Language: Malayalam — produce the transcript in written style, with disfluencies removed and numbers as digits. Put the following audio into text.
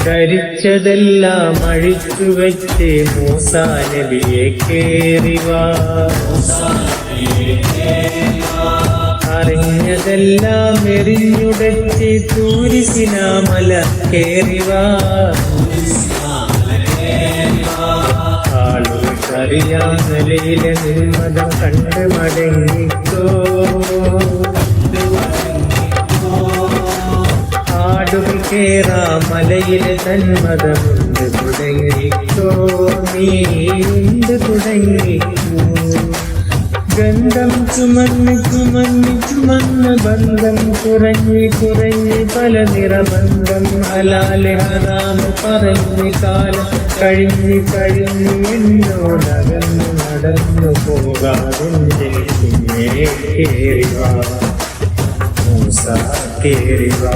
ധരിച്ചതെല്ലാം അഴിച്ചുവെച്ച് മൂസാ നബിയെ കേറിവാ. അറിഞ്ഞതെല്ലാം എറിഞ്ഞുടച്ച് തൂരിസിനാമല കേറിവാ. ആളുകൾക്കറിയാമലയിലെ നിർമ്മതം കണ്ട് മടങ്ങിക്കോ. ആടുകൾ കേറാ മലയിലെ തന്മതമുണ്ട് തുടങ്ങിക്കോ. നീണ്ട് തുടങ്ങിക്കോ. ഗന്ധം ചുമന്ന് ചുമന്ന് ചുമന്ന് ബന്ധം കുറഞ്ഞ് കുറഞ്ഞ് പല നിറബന്ധം ഹലാല് ഹറാമ് പറഞ്ഞ് കാലം കഴിഞ്ഞ് കഴിഞ്ഞ് എന്നോടകന്ന് നടന്നു പോകാതെ പിന്നെ കേറിവാ മൂസാ കേറിവാ.